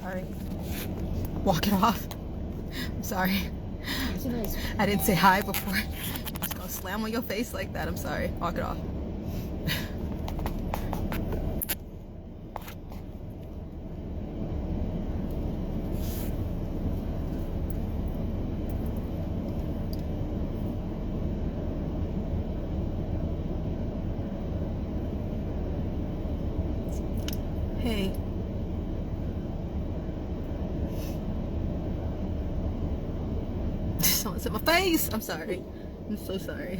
sorry. Walk it off. I'm sorry. I didn't say hi before. I'm just gonna slam on your face like that. I'm sorry. Walk it off. Hey. Someone's in my face. I'm sorry. I'm so sorry.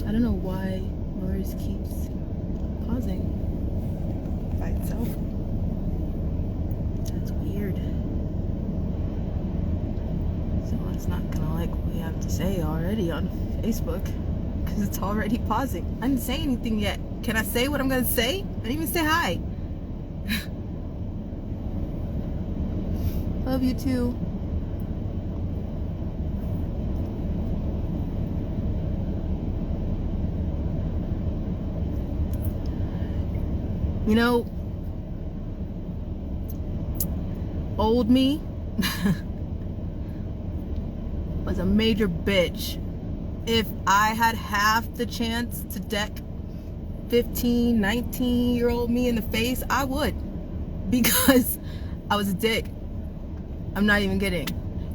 I don't know why Lori's keeps pausing by itself. That's weird. Someone's not gonna like what we have to say already on Facebook because it's already pausing. I didn't say anything yet. Can I say what I'm gonna say? I didn't even say hi. Love you too. You know, old me was a major bitch. If I had half the chance to deck 15, 19-year-old me in the face, I would. Because I was a dick. I'm not even kidding.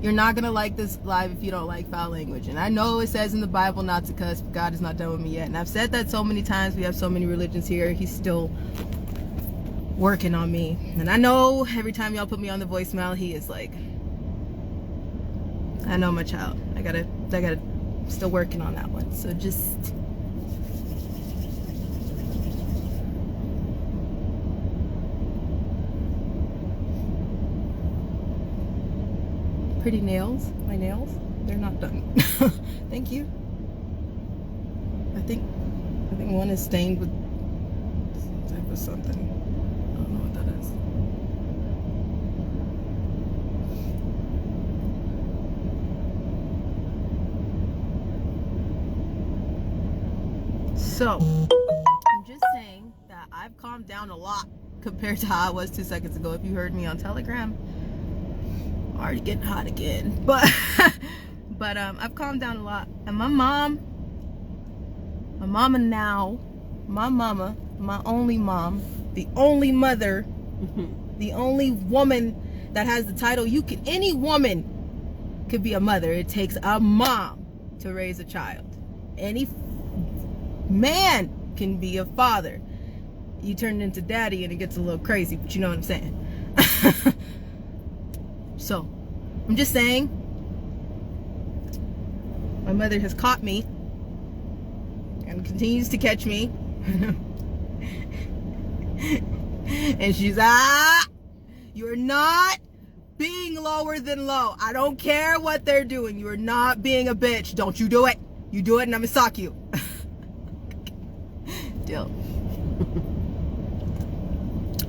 You're not gonna like this live if you don't like foul language. And I know it says in the Bible not to cuss, but God is not done with me yet. And I've said that so many times. We have so many religions here. He's still working on me. And I know every time y'all put me on the voicemail, he is like, I know my child. I gotta still working on that one. So just pretty nails. My nails, they're not done. Thank you. I think one is stained with some type of something. I don't know what that is. So, I'm just saying that I've calmed down a lot compared to how I was 2 seconds ago. If you heard me on Telegram, I'm already getting hot again. But I've calmed down a lot. And my mama, my only mom, the only mother, the only woman that has the title, any woman could be a mother. It takes a mom to raise a child. Any man can be a father. You turn into daddy and it gets a little crazy, but you know what I'm saying. So, I'm just saying, my mother has caught me and continues to catch me. And she's, you're not being lower than low. I don't care what they're doing. You're not being a bitch. Don't you do it. You do it and I'm gonna sock you. Deal.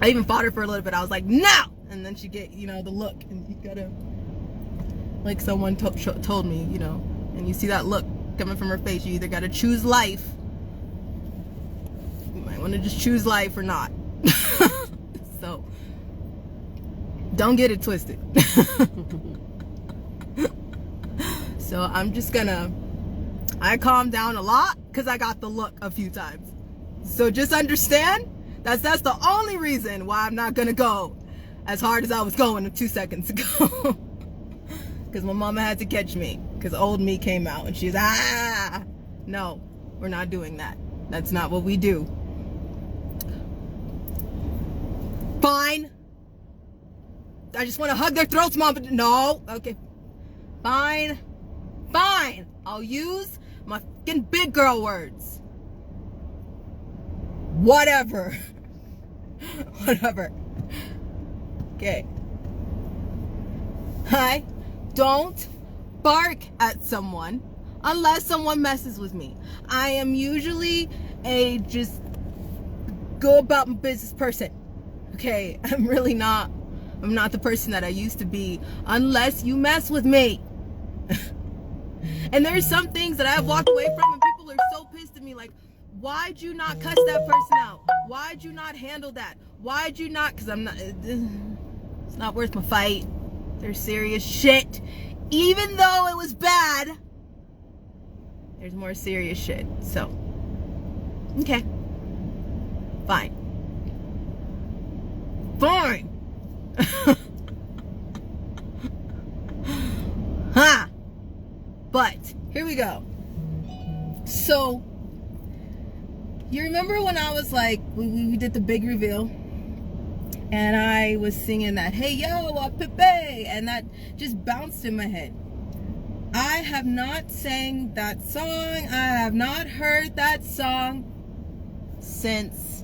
I even fought her for a little bit. I was like, no! And then she get, the look. And you gotta, like someone told me, and you see that look coming from her face. You either gotta choose life. You might want to just choose life or not. So, don't get it twisted. So, I'm just gonna, I calmed down a lot because I got the look a few times. So, just understand, that's the only reason why I'm not gonna go as hard as I was going 2 seconds ago. Because my mama had to catch me. Because old me came out and she's, no, we're not doing that. That's not what we do. Fine. I just want to hug their throats, Mom. But no. Okay. Fine. Fine. I'll use my fucking big girl words. Whatever. Whatever. Okay. I don't bark at someone unless someone messes with me. I am usually a just go about my business person. Okay, I'm really not I'm not the person that I used to be unless you mess with me. And there's some things that I've walked away from and people are so pissed at me, like, why'd you not cuss that person out? Why'd you not handle that? Why'd you not? Because I'm not, it's not worth my fight. There's serious shit. Even though it was bad, there's more serious shit. So, okay. Fine. Fine. Huh. But, here we go. So, you remember when I was like, we did the big reveal? And I was singing that, hey yo, Pepe, and that just bounced in my head. I have not sang that song. I have not heard that song since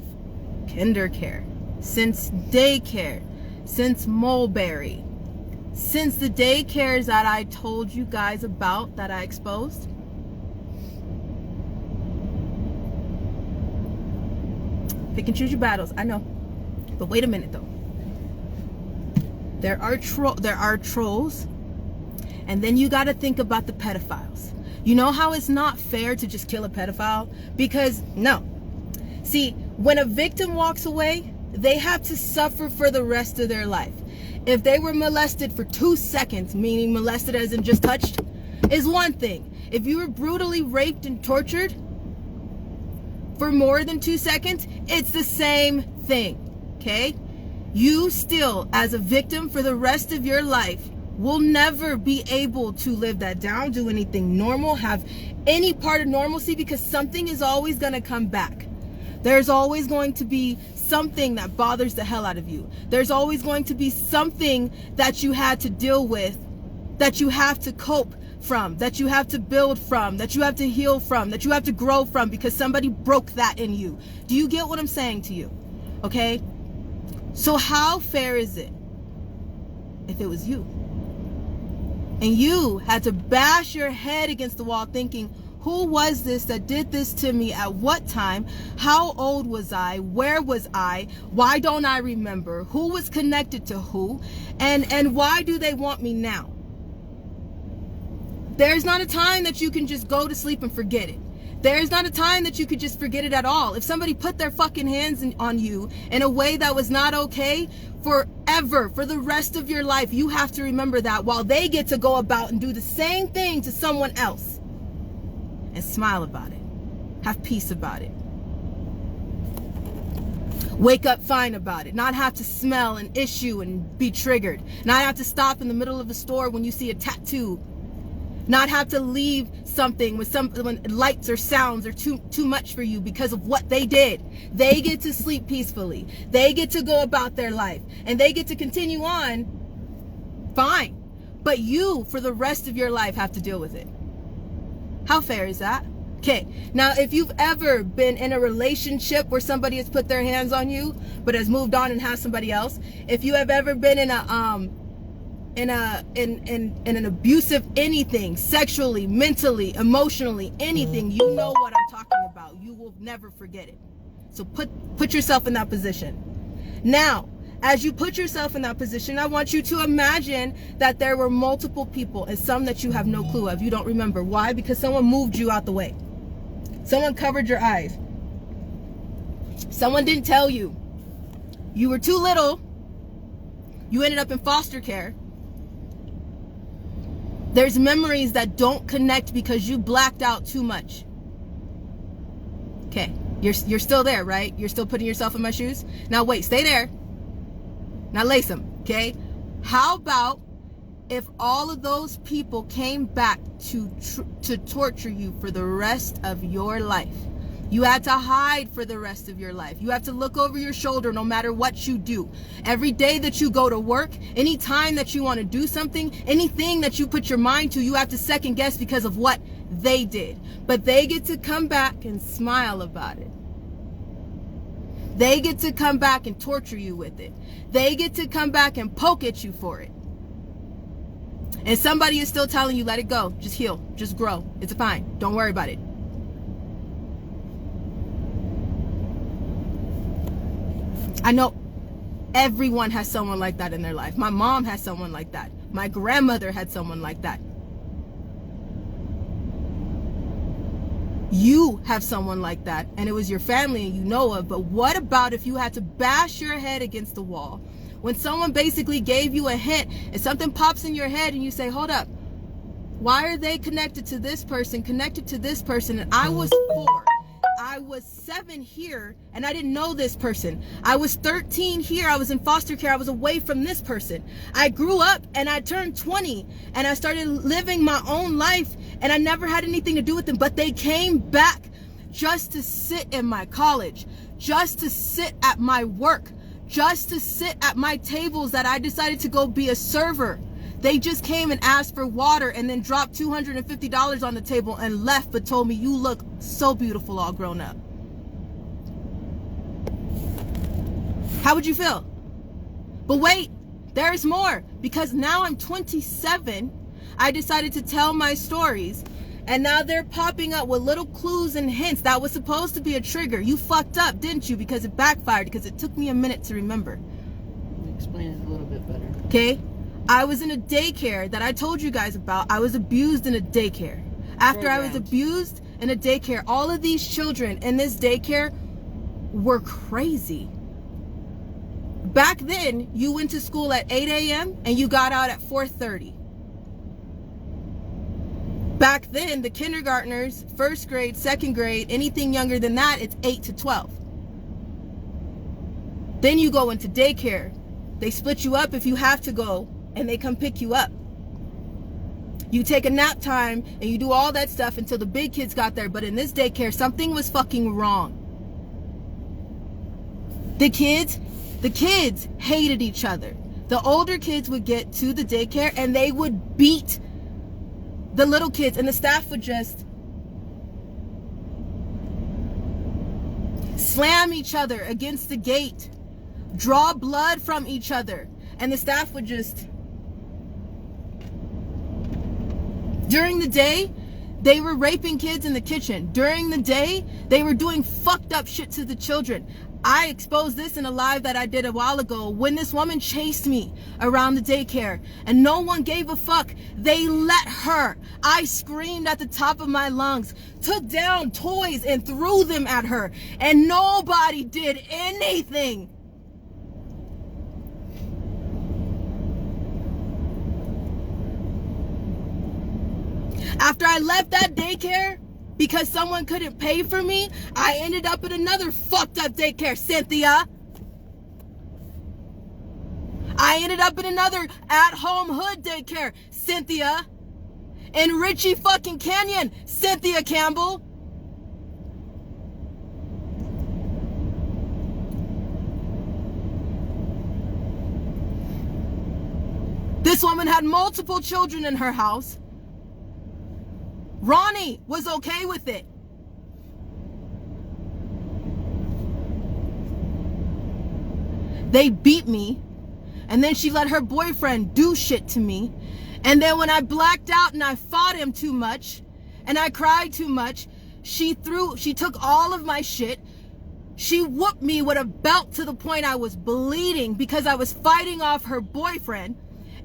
kindercare, since daycare, since Mulberry, since the daycares that I told you guys about that I exposed. Pick and choose your battles, I know. But wait a minute though. There are trolls, and then you got to think about the pedophiles. You know how it's not fair to just kill a pedophile? Because no. See, when a victim walks away, they have to suffer for the rest of their life. If they were molested for 2 seconds, meaning molested as in just touched, is one thing. If you were brutally raped and tortured for more than 2 seconds, it's the same thing. Okay? You still, as a victim for the rest of your life, will never be able to live that down, do anything normal, have any part of normalcy, because something is always going to come back. There's always going to be something that bothers the hell out of you. There's always going to be something that you had to deal with, that you have to cope from, that you have to build from, that you have to heal from, that you have to grow from, because somebody broke that in you. Do you get what I'm saying to you? Okay? So how fair is it if it was you? And you had to bash your head against the wall thinking, who was this that did this to me at what time? How old was I? Where was I? Why don't I remember? Who was connected to who? And why do they want me now? There's not a time that you can just go to sleep and forget it. There's not a time that you could just forget it at all. If somebody put their fucking hands on you in a way that was not okay, forever, for the rest of your life, you have to remember that, while they get to go about and do the same thing to someone else. And smile about it. Have peace about it. Wake up fine about it. Not have to smell an issue and be triggered. Not have to stop in the middle of the store when you see a tattoo. Not have to leave something when lights or sounds are too much for you because of what they did. They get to sleep peacefully. They get to go about their life. And they get to continue on fine. But you, for the rest of your life, have to deal with it. How fair is that? Okay, now if you've ever been in a relationship where somebody has put their hands on you but has moved on and has somebody else, if you have ever been in an abusive anything, sexually, mentally, emotionally, anything, you know what I'm talking about. You will never forget it. So put yourself in that position. Now, as you put yourself in that position, I want you to imagine that there were multiple people, and some that you have no clue of. You don't remember. Why? Because someone moved you out the way. Someone covered your eyes. Someone didn't tell you. You were too little. You ended up in foster care. There's memories that don't connect because you blacked out too much. Okay, you're still there, right? You're still putting yourself in my shoes? Now wait, stay there. Now lace them, okay? How about if all of those people came back to torture you for the rest of your life? You had to hide for the rest of your life. You have to look over your shoulder no matter what you do. Every day that you go to work, any time that you want to do something, anything that you put your mind to, you have to second guess because of what they did. But they get to come back and smile about it. They get to come back and torture you with it. They get to come back and poke at you for it. And somebody is still telling you, let it go. Just heal. Just grow. It's fine. Don't worry about it. I know Everyone has someone like that in their life. My mom has someone like that. My grandmother had someone like that. You have someone like that, and it was your family and you know of. But what about if you had to bash your head against the wall when someone basically gave you a hint and something pops in your head and you say, hold up, why are they connected to this person, and I was 4. I was 7 here and I didn't know this person. I was 13 here. I was in foster care. I was away from this person. I grew up and I turned 20 and I started living my own life and I never had anything to do with them, but they came back just to sit in my college, just to sit at my work, just to sit at my tables that I decided to go be a server. They just came and asked for water and then dropped $250 on the table and left, but told me, you look so beautiful all grown up. How would you feel? But wait, there's more, because now I'm 27. I decided to tell my stories, and now they're popping up with little clues and hints. That was supposed to be a trigger. You fucked up, didn't you? Because it backfired, because it took me a minute to remember. Explain it a little bit better. Okay? I was in a daycare that I told you guys about. I was abused in a daycare. After I was abused in a daycare, all of these children in this daycare were crazy. Back then, you went to school at 8 a.m. and you got out at 4:30. Back then, the kindergartners, first grade, second grade, anything younger than that, it's 8 to 12. Then you go into daycare. They split you up if you have to go, and they come pick you up. You take a nap time and you do all that stuff until the big kids got there. But in this daycare, something was fucking wrong. The kids hated each other. The older kids would get to the daycare and they would beat the little kids, and the staff would just slam each other against the gate, draw blood from each other, and the staff would just... During the day, they were raping kids in the kitchen. During the day, they were doing fucked up shit to the children. I exposed this in a live that I did a while ago when this woman chased me around the daycare and no one gave a fuck. They let her. I screamed at the top of my lungs, took down toys and threw them at her, and nobody did anything. After I left that daycare, because someone couldn't pay for me, I ended up at another fucked up daycare, Cynthia. I ended up in another at-home hood daycare, Cynthia. In Ritchie fucking Canyon, Cynthia Campbell. This woman had multiple children in her house. Ronnie was okay with it. They beat me, and then she let her boyfriend do shit to me. And then when I blacked out and I fought him too much, and I cried too much, she took all of my shit. She whooped me with a belt to the point I was bleeding because I was fighting off her boyfriend.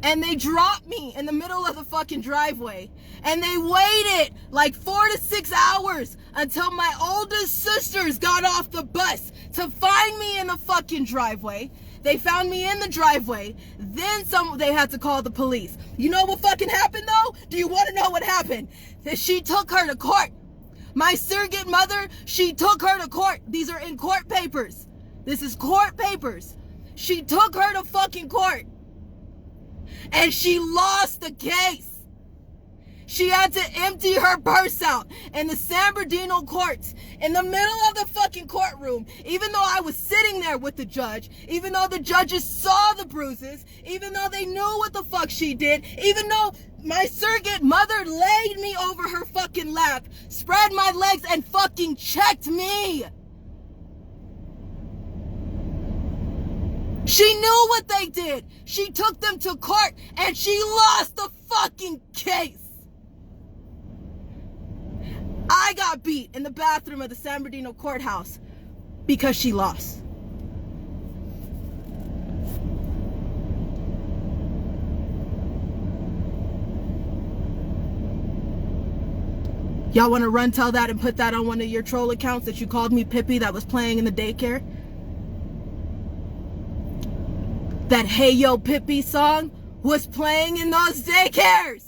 And they dropped me in the middle of the fucking driveway. And they waited like 4 to 6 hours until my oldest sisters got off the bus to find me in the fucking driveway. They found me in the driveway. Then they had to call the police. You know what fucking happened though? Do you want to know what happened? That she took her to court. My surrogate mother, she took her to court. These are in court papers. This is court papers. She took her to fucking court. And she lost the case. She had to empty her purse out in the San Bernardino courts in the middle of the fucking courtroom, even though I was sitting there with the judge, even though the judges saw the bruises, even though they knew what the fuck she did, even though my surrogate mother laid me over her fucking lap, spread my legs and fucking checked me. She knew what they did. She took them to court and she lost the fucking case. I got beat in the bathroom of the San Bernardino courthouse because she lost. Y'all want to run tell that and put that on one of your troll accounts that you called me Pippi that was playing in the daycare? That Hey Yo Pippi song was playing in those daycares.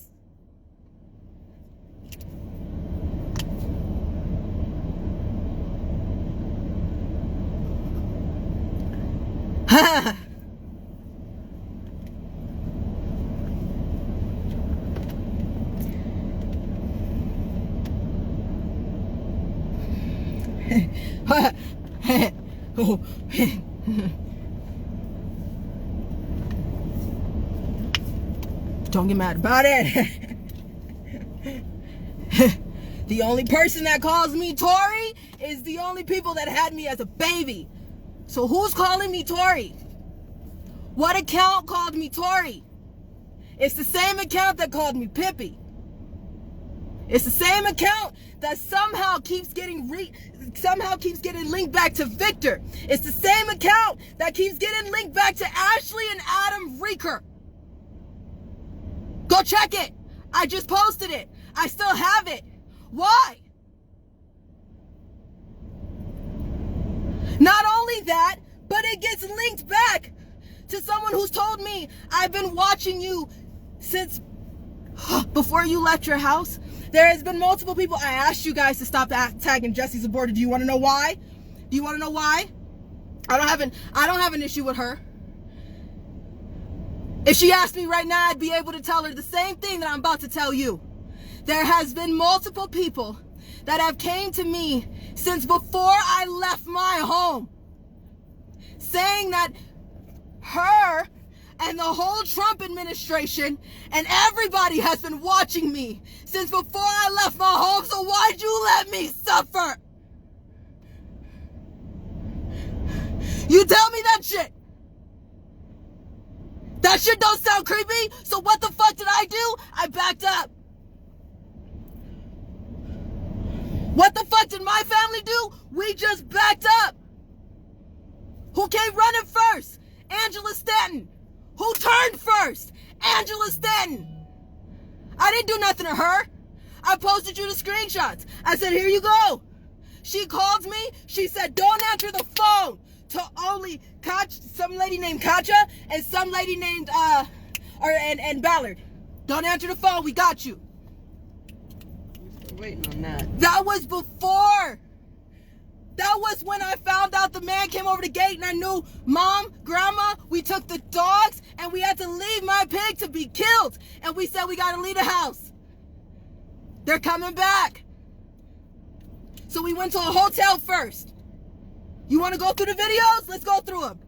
Don't get mad about it. The only person that calls me Tori is the only people that had me as a baby. So who's calling me Tori? What account called me Tori? It's the same account that called me Pippi. It's the same account that somehow keeps getting linked back to Victor. It's the same account that keeps getting linked back to Ashley and Adam Reeker. Go check it. I just posted it. I still have it. Why? Not only that, but it gets linked back to someone who's told me, I've been watching you since before you left your house. There has been multiple people. I asked you guys to stop tagging Jesse's aborted. Do you want to know why? Do you want to know why? I don't have an issue with her. If she asked me right now, I'd be able to tell her the same thing that I'm about to tell you. There has been multiple people that have came to me since before I left my home, saying that her and the whole Trump administration and everybody has been watching me since before I left my home, so why'd you let me suffer? You tell me that shit. That shit don't sound creepy, so what the fuck did I do? I backed up. What the fuck did my family do? We just backed up. Who came running first? Angela Stanton. Who turned first? Angela Stanton. I didn't do nothing to her. I posted you the screenshots. I said, here you go. She called me. She said, don't answer the phone to only some lady named Katja and some lady named and Ballard. Don't answer the phone. We got you. We're waiting on that. That was before. That was when I found out the man came over the gate and I knew, Mom, Grandma, we took the dogs and we had to leave my pig to be killed. And we said we got to leave the house. They're coming back. So we went to a hotel first. You want to go through the videos? Let's go through them.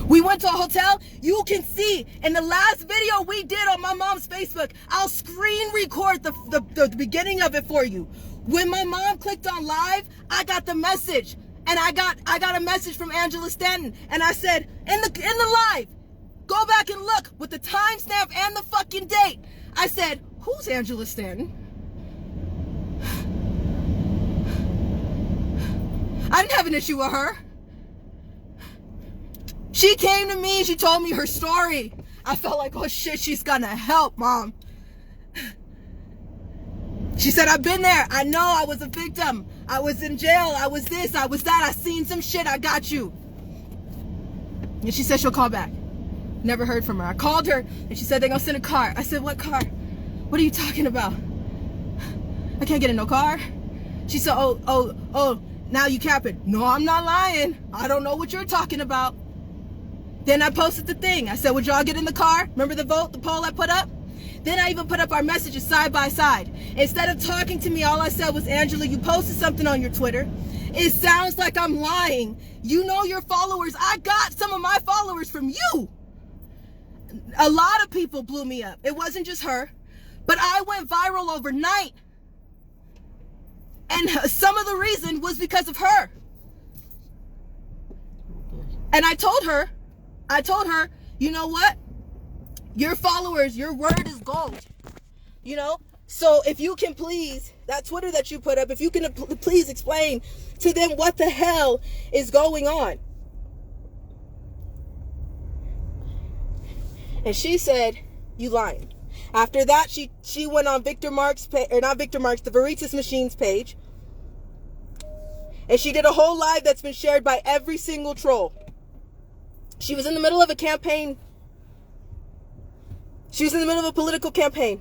We went to a hotel. You can see in the last video we did on my mom's Facebook, I'll screen record the beginning of it for you. When my mom clicked on live, I got the message. And I got a message from Angela Stanton. And I said, in the live, go back and look with the timestamp and the fucking date. I said, who's Angela Stanton? I didn't have an issue with her. She came to me, she told me her story. I felt like, oh shit, she's gonna help, Mom. She said, I've been there. I know I was a victim. I was in jail. I was this, I was that. I seen some shit. I got you. And she said she'll call back. Never heard from her. I called her and she said they're gonna send a car. I said, what car? What are you talking about? I can't get in no car. She said, oh, now you capping. No, I'm not lying. I don't know what you're talking about. Then I posted the thing. I said, would y'all get in the car? Remember the poll I put up? Then I even put up our messages side by side. Instead of talking to me, all I said was, Angela, you posted something on your Twitter. It sounds like I'm lying. You know your followers. I got some of my followers from you. A lot of people blew me up. It wasn't just her. But I went viral overnight. And some of the reason was because of her. And I told her, you know what? Your followers, your word is gold. You know? So if you can please, that Twitter that you put up, if you can please explain to them what the hell is going on. And she said, you lying. After that, she went on Victor Mark's page, or not Victor Mark's, the Veritas Machines page. And she did a whole live that's been shared by every single troll. She was in the middle of a campaign. She was in the middle of a political campaign.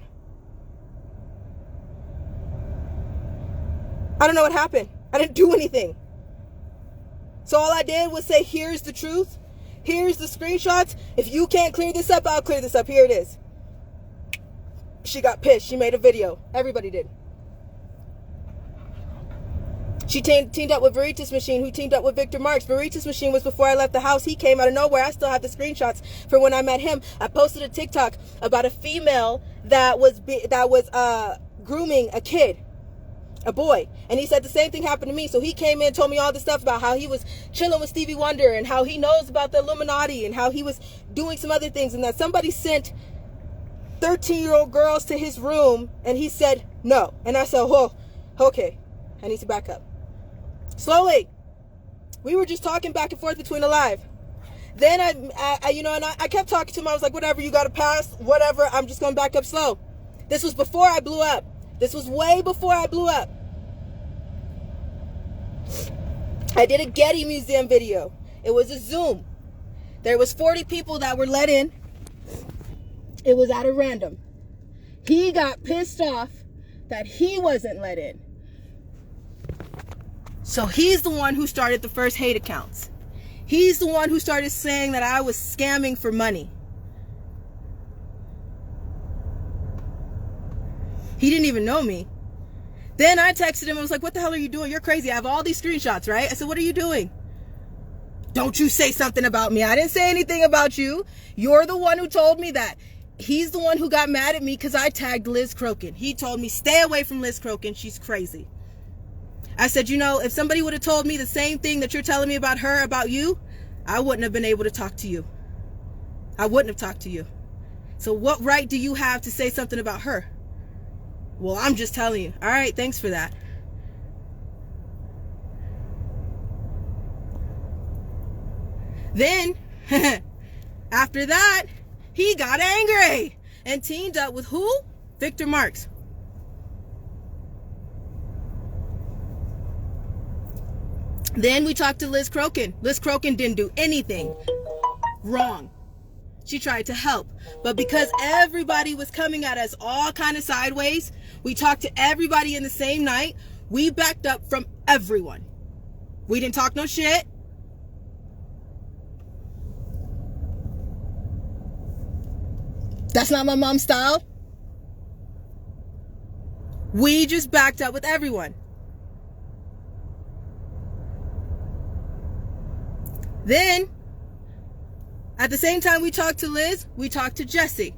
I don't know what happened. I didn't do anything. So all I did was say, here's the truth. Here's the screenshots. If you can't clear this up, I'll clear this up. Here it is. She got pissed. She made a video. Everybody did. She teamed up with Veritas Machine, who teamed up with Victor Marks. Veritas Machine was before I left the house. He came out of nowhere. I still have the screenshots from when I met him. I posted a TikTok about a female that was grooming a kid, a boy. And he said the same thing happened to me. So he came in and told me all this stuff about how he was chilling with Stevie Wonder and how he knows about the Illuminati and how he was doing some other things, and that somebody sent 13-year-old girls to his room, and he said no. And I said, whoa, okay, I need to back up. Slowly. We were just talking back and forth between the live. Then I kept talking to him. I was like, whatever, you got to pass, whatever. I'm just going to back up slow. This was before I blew up. This was way before I blew up. I did a Getty Museum video. It was a Zoom. There was 40 people that were let in. It was at a random. He got pissed off that he wasn't let in. So he's the one who started the first hate accounts. He's the one who started saying that I was scamming for money. He didn't even know me. Then I texted him and was like, what the hell are you doing? You're crazy. I have all these screenshots, right? I said, what are you doing? Don't you say something about me. I didn't say anything about you. You're the one who told me that. He's the one who got mad at me because I tagged Liz Crokin. He told me, stay away from Liz Crokin. She's crazy. I said, if somebody would have told me the same thing that you're telling me about her, about you, I wouldn't have been able to talk to you. I wouldn't have talked to you. So what right do you have to say something about her? Well, I'm just telling you. All right, thanks for that. Then, after that, he got angry and teamed up with who? Victor Marks. Then we talked to Liz Crokin. Liz Crokin didn't do anything wrong. She tried to help. But because everybody was coming at us all kind of sideways, we talked to everybody in the same night. We backed up from everyone. We didn't talk no shit. That's not my mom's style. We just backed up with everyone. Then, at the same time we talked to Liz, we talked to Jesse.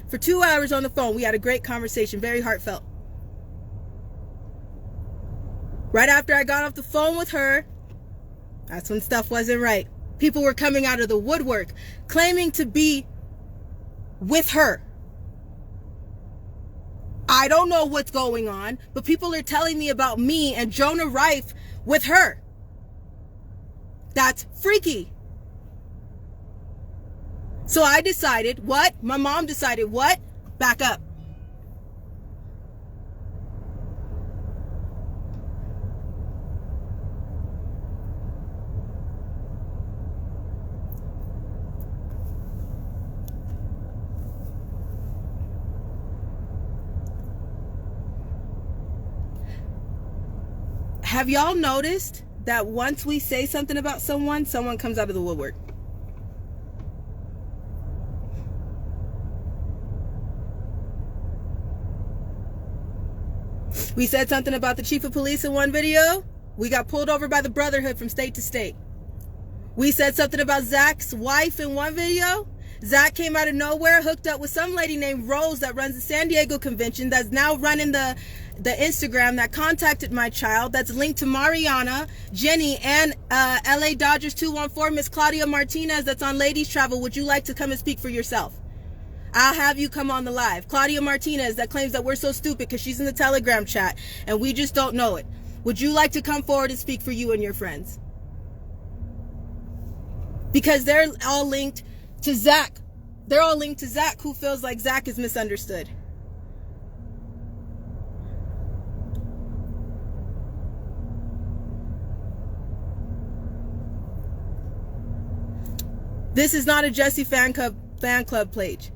For 2 hours on the phone, we had a great conversation, very heartfelt. Right after I got off the phone with her, that's when stuff wasn't right. People were coming out of the woodwork, claiming to be with her. I don't know what's going on, but people are telling me about me and Jonah Rife with her. That's freaky. So I decided, what? My mom decided, what? Back up. Have y'all noticed that once we say something about someone comes out of the woodwork? We said something about the chief of police in one video. We got pulled over by the Brotherhood from state to state. We said something about Zach's wife in one video. Zach came out of nowhere, hooked up with some lady named Rose that runs the San Diego convention, that's now running the Instagram, that contacted my child, that's linked to Mariana, Jenny, and LA Dodgers 214, Miss Claudia Martinez, that's on Ladies Travel. Would you like to come and speak for yourself? I'll have you come on the live. Claudia Martinez, that claims that we're so stupid because she's in the Telegram chat and we just don't know it. Would you like to come forward and speak for you and your friends? Because they're all linked to Zach They're all linked to Zach, who feels like Zach is misunderstood. This is not a Jessie fan club page.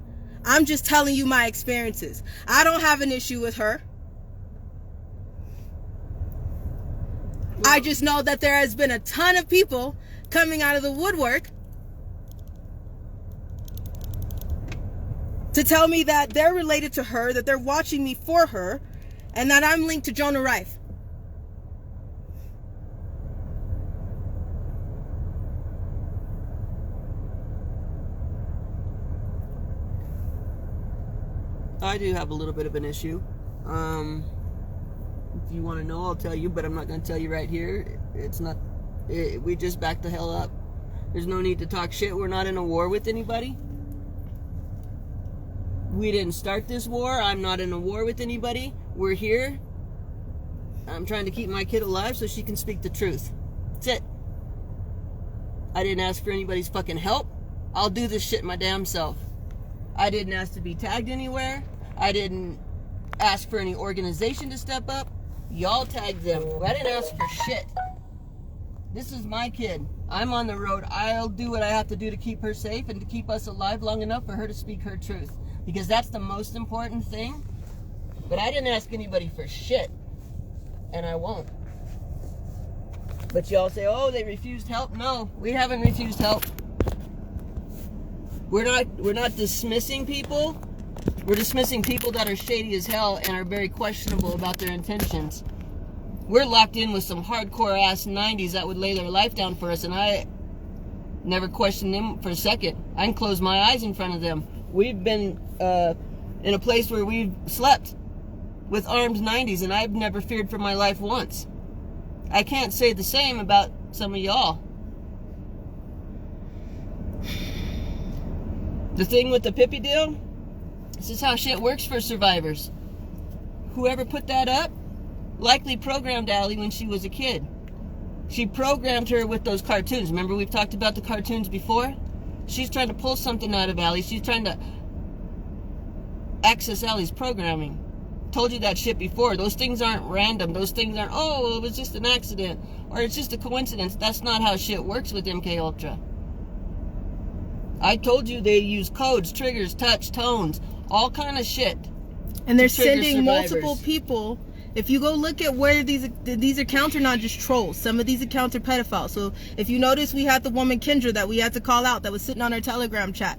I'm just telling you my experiences. I don't have an issue with her. I just know that there has been a ton of people coming out of the woodwork to tell me that they're related to her, that they're watching me for her, and that I'm linked to Jonah Rife. I do have a little bit of an issue. If you want to know, I'll tell you, but I'm not going to tell you right here. We just back the hell up. There's no need to talk shit. We're not in a war with anybody. We didn't start this war. I'm not in a war with anybody. We're here. I'm trying to keep my kid alive so she can speak the truth. That's it. I didn't ask for anybody's fucking help. I'll do this shit my damn self. I didn't ask to be tagged anywhere. I didn't ask for any organization to step up. Y'all tagged them. I didn't ask for shit. This is my kid. I'm on the road. I'll do what I have to do to keep her safe and to keep us alive long enough for her to speak her truth. Because that's the most important thing. But I didn't ask anybody for shit. And I won't. But y'all say, oh, they refused help. No, we haven't refused help. We're not dismissing people. We're dismissing people that are shady as hell and are very questionable about their intentions. We're locked in with some hardcore ass 90s that would lay their life down for us, and I never questioned them for a second. I can close my eyes in front of them. We've been in a place where we've slept with armed 90s, and I've never feared for my life once. I can't say the same about some of y'all. The thing with the Pippi deal, this is how shit works for survivors. Whoever put that up likely programmed Allie when she was a kid. She programmed her with those cartoons. Remember we've talked about the cartoons before? She's trying to pull something out of Allie. She's trying to access Allie's programming. Told you that shit before. Those things aren't random. Those things aren't, oh, it was just an accident. Or it's just a coincidence. That's not how shit works with MK Ultra. I told you they use codes, triggers, touch, tones, all kind of shit. And they're sending multiple people. If you go look at where these accounts are not just trolls. Some of these accounts are pedophiles. So if you notice, we had the woman Kendra that we had to call out that was sitting on our Telegram chat,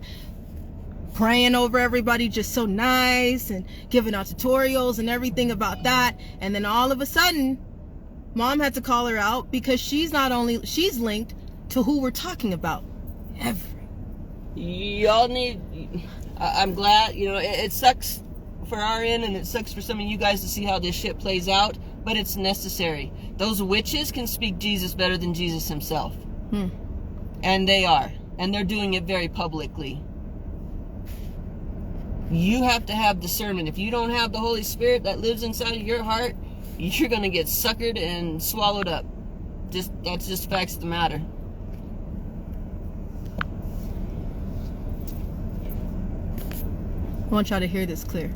praying over everybody, just so nice and giving out tutorials and everything about that. And then all of a sudden, Mom had to call her out because she's linked to who we're talking about. Y'all need, I'm glad, it sucks for our end and it sucks for some of you guys to see how this shit plays out, but it's necessary. Those witches can speak Jesus better than Jesus himself. And they are. And they're doing it very publicly. You have to have discernment. If you don't have the Holy Spirit that lives inside of your heart, you're going to get suckered and swallowed up. That's just facts of the matter. I want y'all to hear this clear.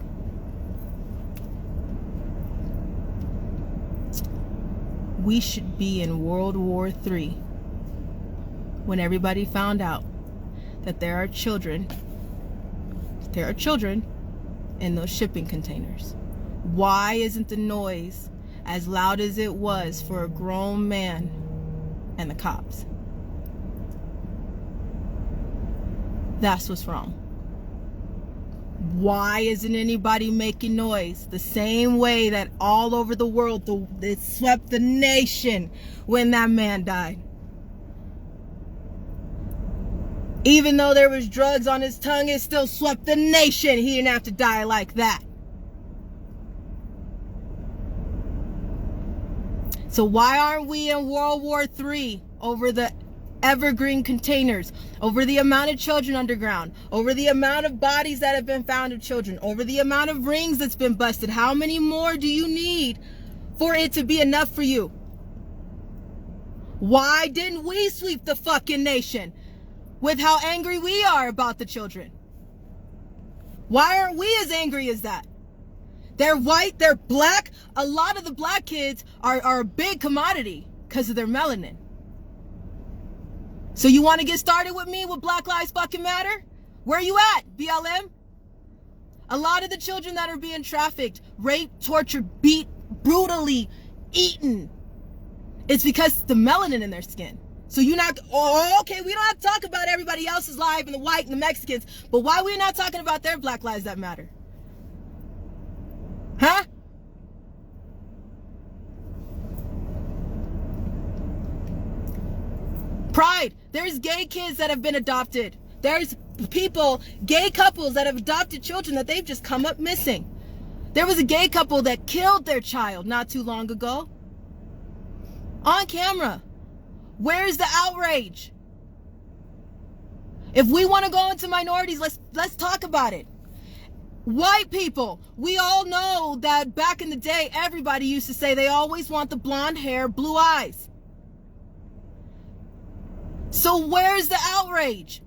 We should be in World War III when everybody found out that there are children in those shipping containers. Why isn't the noise as loud as it was for a grown man and the cops? That's what's wrong. Why isn't anybody making noise the same way that all over the world it swept the nation when that man died? Even though there was drugs on his tongue, it still swept the nation. He didn't have to die like that. So why aren't we in World War III over the evergreen containers, over the amount of children underground, over the amount of bodies that have been found of children, over the amount of rings that's been busted? How many more do you need for it to be enough for you? Why didn't we sweep the fucking nation with how angry we are about the children? Why aren't we as angry as that? They're white, they're black. A lot of the black kids are a big commodity because of their melanin. So you want to get started with me with Black Lives Fucking Matter? Where you at, BLM? A lot of the children that are being trafficked, raped, tortured, beat, brutally eaten, it's because the melanin in their skin. So you're not, oh, okay, we don't have to talk about everybody else's life and the white and the Mexicans, but why are we not talking about their Black lives that matter? Huh? Pride. There's gay kids that have been adopted. There's people, gay couples that have adopted children that they've just come up missing. There was a gay couple that killed their child not too long ago. On camera. Where's the outrage? If we want to go into minorities, let's talk about it. White people, we all know that back in the day, everybody used to say they always want the blonde hair, blue eyes. So where's the outrage?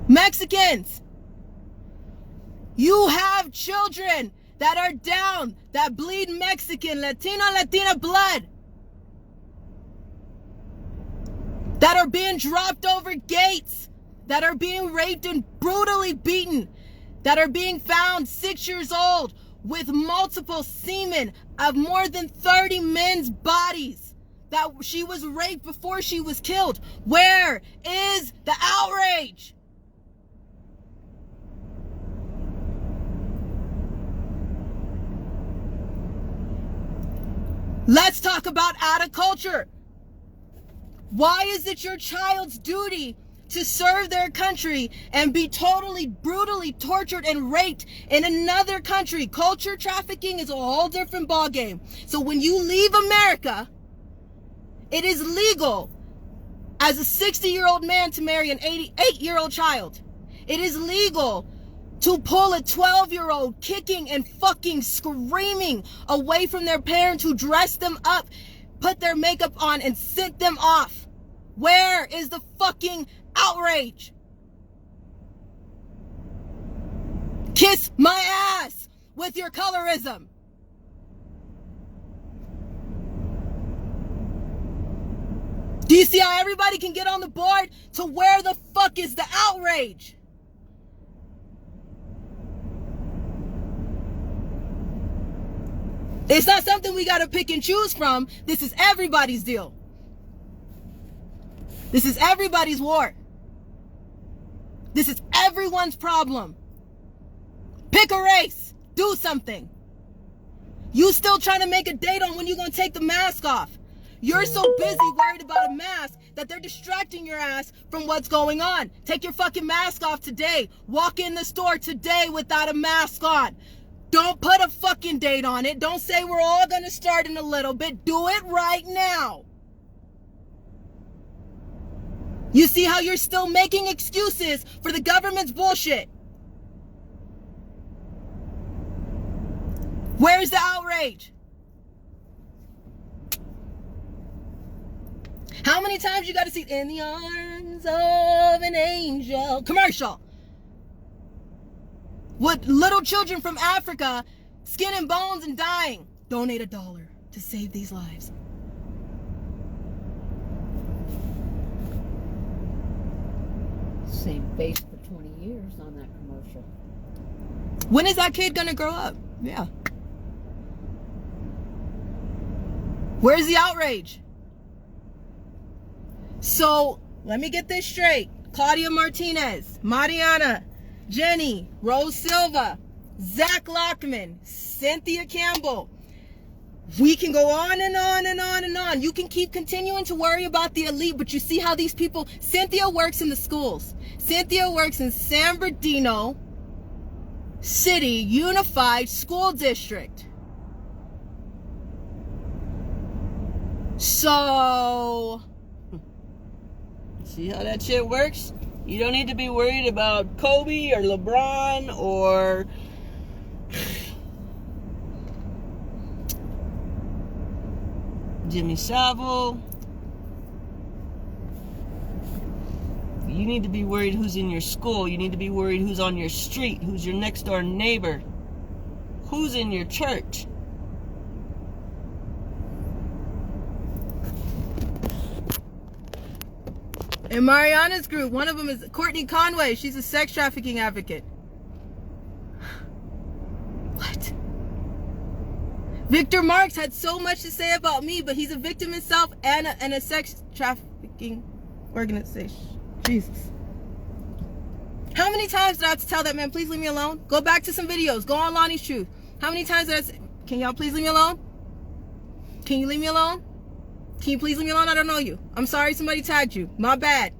Mexicans, you have children that are down, that bleed Mexican, Latina blood, that are being dropped over gates, that are being raped and brutally beaten, that are being found 6 years old with multiple semen of more than 30 men's bodies, that she was raped before she was killed. Where is the outrage? Let's talk about out of culture. Why is it your child's duty to serve their country and be totally brutally tortured and raped in another country? Culture trafficking is a whole different ballgame. So when you leave America, it is legal as a 60-year-old man to marry an 88-year-old child. It is legal to pull a 12-year-old kicking and fucking screaming away from their parents who dressed them up, put their makeup on, and sent them off. Where is the fucking outrage? Kiss my ass with your colorism. Do you see how everybody can get on the board to where the fuck is the outrage? It's not something we gotta pick and choose from. This is everybody's deal. This is everybody's war. This is everyone's problem. Pick a race. Do something. You still trying to make a date on when you're gonna take the mask off. You're so busy worried about a mask that they're distracting your ass from what's going on. Take your fucking mask off today. Walk in the store today without a mask on. Don't put a fucking date on it. Don't say we're all gonna start in a little bit. Do it right now. You see how you're still making excuses for the government's bullshit? Where's the outrage? How many times you gotta see "In the Arms of an Angel" commercial with little children from Africa, skin and bones and dying? Donate $1 to save these lives. Same face for 20 years on that commercial. When is that kid gonna grow up? Yeah. Where's the outrage? So, let me get this straight. Claudia Martinez, Mariana, Jenny, Rose Silva, Zach Lockman, Cynthia Campbell. We can go on and on and on and on. You can keep continuing to worry about the elite, but you see how these people... Cynthia works in the schools. Cynthia works in San Bernardino City Unified School District. So... See how that shit works? You don't need to be worried about Kobe or LeBron or Jimmy Savile. You need to be worried who's in your school. You need to be worried who's on your street, who's your next door neighbor, who's in your church. In Mariana's group, one of them is Courtney Conway. She's a sex trafficking advocate. What? Victor Marks had so much to say about me, but he's a victim himself and a sex trafficking organization. Jesus. How many times did I have to tell that man, please leave me alone? Go back to some videos. Go on Lonnie's Truth. How many times did I say, can y'all please leave me alone? Can you leave me alone? Can you please leave me alone? I don't know you. I'm sorry somebody tagged you. My bad.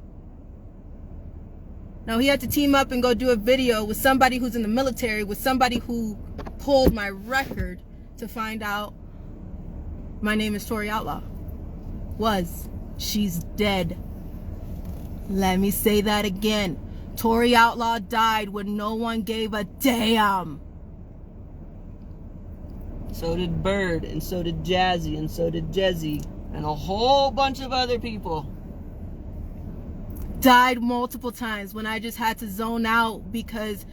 No, he had to team up and go do a video with somebody who's in the military, with somebody who pulled my record to find out my name is Tori Outlaw. She's dead. Let me say that again. Tori Outlaw died when no one gave a damn. So did Bird, and so did Jazzy, and so did Jezzy, and a whole bunch of other people. Died multiple times when I just had to zone out because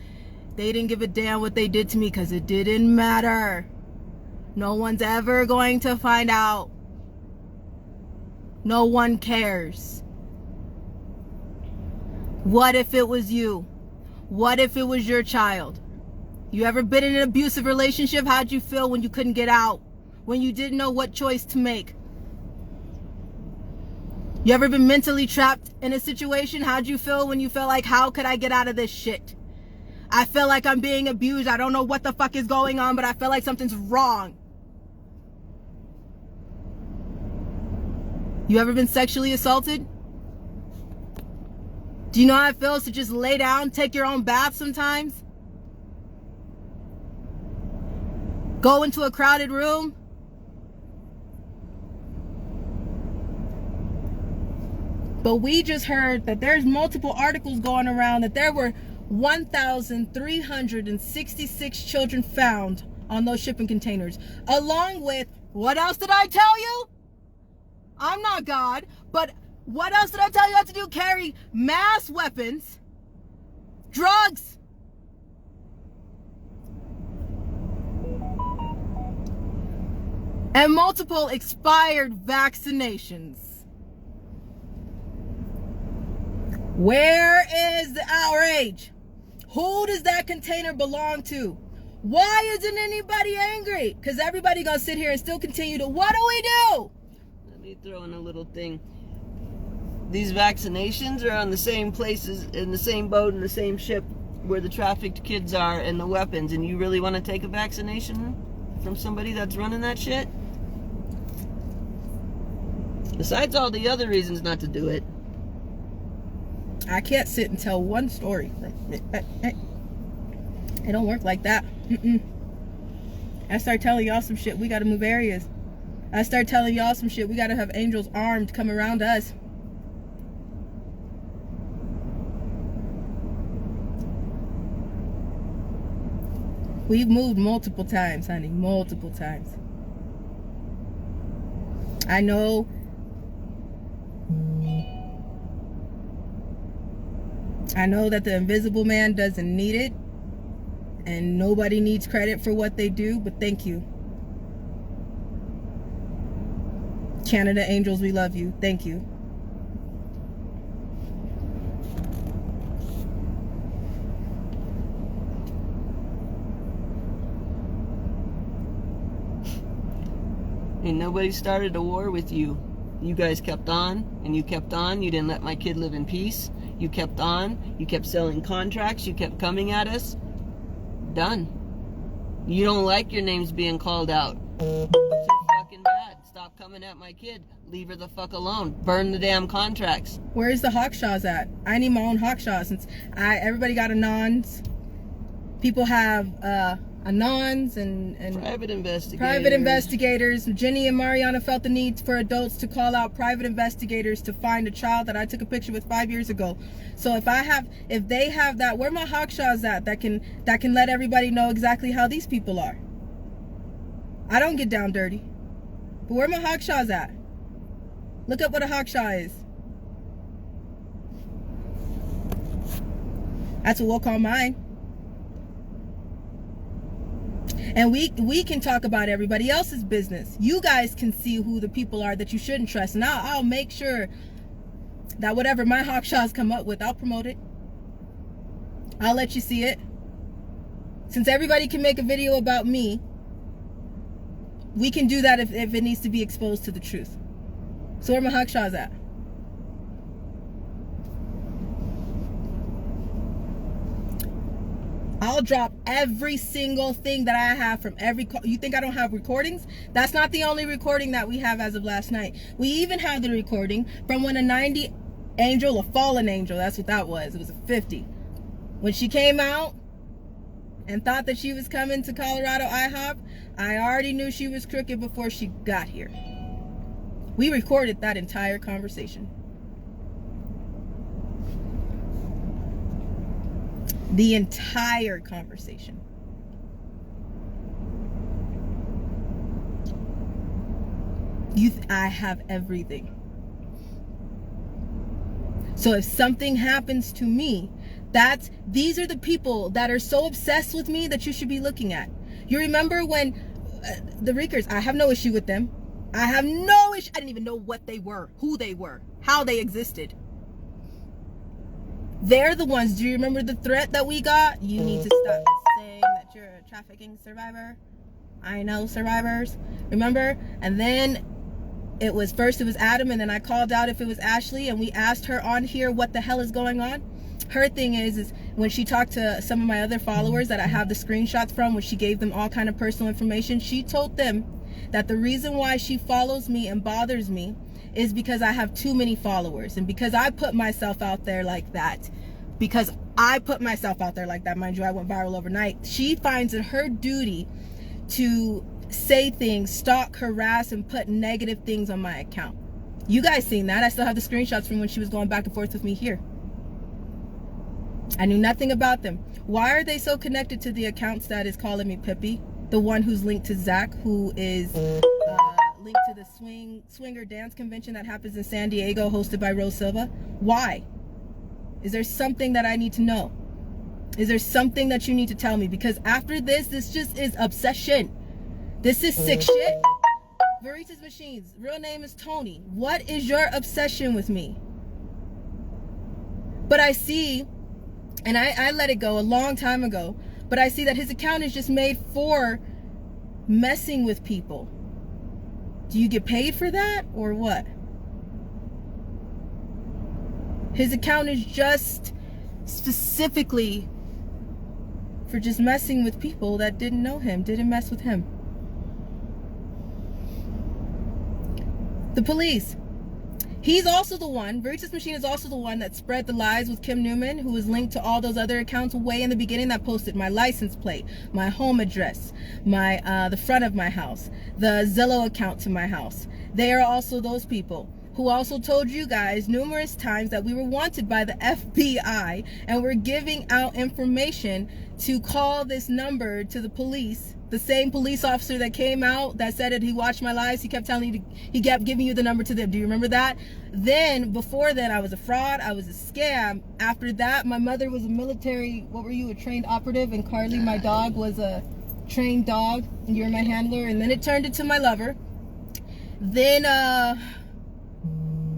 they didn't give a damn what they did to me, because it didn't matter. No one's ever going to find out. No one cares. What if it was you? What if it was your child? You ever been in an abusive relationship? How'd you feel when you couldn't get out? When you didn't know what choice to make? You ever been mentally trapped in a situation? How'd you feel when you felt like, how could I get out of this shit? I feel like I'm being abused. I don't know what the fuck is going on, but I feel like something's wrong. You ever been sexually assaulted? Do you know how it feels to just lay down, take your own bath sometimes? Go into a crowded room? But we just heard that there's multiple articles going around that there were 1,366 children found on those shipping containers. Along with, what else did I tell you? I'm not God, but what else did I tell you how to do? Carry mass weapons, drugs, and multiple expired vaccinations. Where is the outrage? Who does that container belong to? Why isn't anybody angry? Because everybody gonna sit here and still continue to, what do we do? Let me throw in a little thing. These vaccinations are on the same places, in the same boat, in the same ship where the trafficked kids are and the weapons. And you really want to take a vaccination from somebody that's running that shit? Besides all the other reasons not to do it. I can't sit and tell one story. It don't work like that. I start telling y'all some shit, we gotta move areas. I start telling y'all some shit, we gotta have angels armed come around us. We've moved multiple times, honey, multiple times. I know that the invisible man doesn't need it, and nobody needs credit for what they do, but thank you. Canada Angels, we love you. Thank you. And nobody started a war with you. You guys kept on, and you kept on. You didn't let my kid live in peace. You kept on. You kept selling contracts. You kept coming at us. Done. You don't like your names being called out. Too fucking bad. Stop coming at my kid. Leave her the fuck alone. Burn the damn contracts. Where's the Hawkshaws at? I need my own Hawkshaw, since everybody got Anons. People have Anons and private investigators. Private investigators. Jenny and Mariana felt the need for adults to call out private investigators to find a child that I took a picture with 5 years ago. So if they have that, where my Hawkshaws at that can let everybody know exactly how these people are? I don't get down dirty. But where my Hawkshaws at? Look up what a Hawkshaw is. That's what we'll call mine. And we can talk about everybody else's business. You guys can see who the people are that you shouldn't trust. And I'll make sure that whatever my hawkshaws come up with, I'll promote it. I'll let you see it. Since everybody can make a video about me, we can do that if it needs to be exposed to the truth. So where are my hawkshaws at? I'll drop every single thing that I have from every call. You think I don't have recordings? That's not the only recording that we have as of last night. We even have the recording from when a 90 angel, a fallen angel, that's what that was. It was a 50. When she came out and thought that she was coming to Colorado IHOP, I already knew she was crooked before she got here. We recorded that entire conversation. The entire conversation. I have everything. So if something happens to me, these are the people that are so obsessed with me that you should be looking at. You remember when the Reekers, I have no issue with them. I have no issue. I didn't even know what they were, who they were, how they existed. They're the ones. Do you remember the threat that we got? You need to stop saying that you're a trafficking survivor. I know survivors. Remember? And then it was Adam, and then I called out if it was Ashley, and we asked her on here what the hell is going on. Her thing is when she talked to some of my other followers that I have the screenshots from, when she gave them all kind of personal information, she told them that the reason why she follows me and bothers me is because I have too many followers, and because I put myself out there like that. Because I put myself out there like that, mind you, I went viral overnight. She finds it her duty to say things, stalk, harass, and put negative things on my account. You guys seen that. I still have the screenshots from when she was going back and forth with me here. I knew nothing about them. Why are they so connected to the accounts that is calling me Pippi? The one who's linked to Zach, who is linked to the swinger dance convention that happens in San Diego, hosted by Rose Silva. Why? Is there something that I need to know? Is there something that you need to tell me? Because after this just is obsession. This is sick shit. Veritas Machines, real name is Tony. What is your obsession with me? But I see, and I let it go a long time ago, but I see that his account is just made for messing with people. Do you get paid for that or what? His account is just specifically for just messing with people that didn't know him, didn't mess with him. The police. He's also the one, Veritas Machine is also the one that spread the lies with Kim Newman, who was linked to all those other accounts way in the beginning that posted my license plate, my home address, my the front of my house, the Zillow account to my house. They are also those people who also told you guys numerous times that we were wanted by the FBI and were giving out information to call this number to the police. The same police officer that came out that said that he watched my lives, he kept telling you, he kept giving you the number to them. Do you remember that? Then, before that, I was a fraud, I was a scam. After that, my mother was a military, what were you, a trained operative, and Carly, my dog, was a trained dog, and you're my handler, and then it turned into my lover. Then,